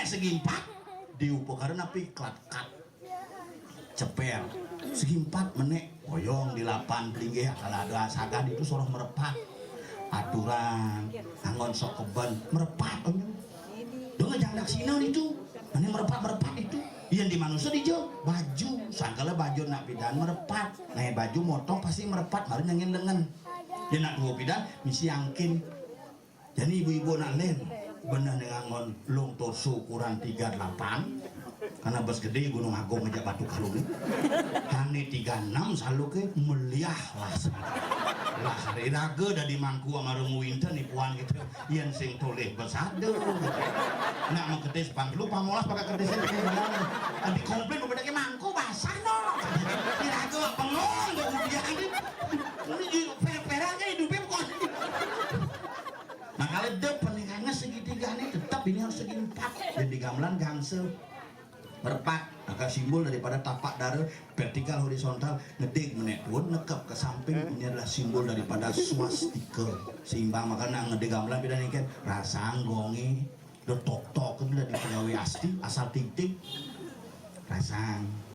segi empat diupukareun api klat-kat cepel segi empat menek oyong di lapan plinggih kalau ada asagan itu soroh merepat aturan angon sok keben merepat dong jangan sinon itu mana merepat itu yang di manusia di jauh baju sangkala baju nak pidan merepat nah baju motong pasti merepat baru nyangin dengan dia nak dua pidan misi angkin jadi ibu-ibu nak lain bener dengan long torso ukuran 38 karena bas gede Gunung Agung aja batu kalung hani 36 selalu ke meliah lah hari raga dari mangku sama rungu winter nih puan gitu yang sing toleh bersadu nak mau kedes panglu pamolas pakai kedesnya di komplain berbeda ke mangku basah no di raga pengong gak udah ini pera-peranya hidupnya bukan nah kalau deh pernikahannya segitiga nih tetap ini harus segi empat dan di gamelan gangsel merepat agak simbol daripada tapak darah vertikal horizontal ngedek menekun nekap ke samping ini adalah simbol daripada swastika seimbang makanya ngedek gamelan beda nih kan rasang gongi do tok tok kan udah di pegawai asti asal tik tik rasang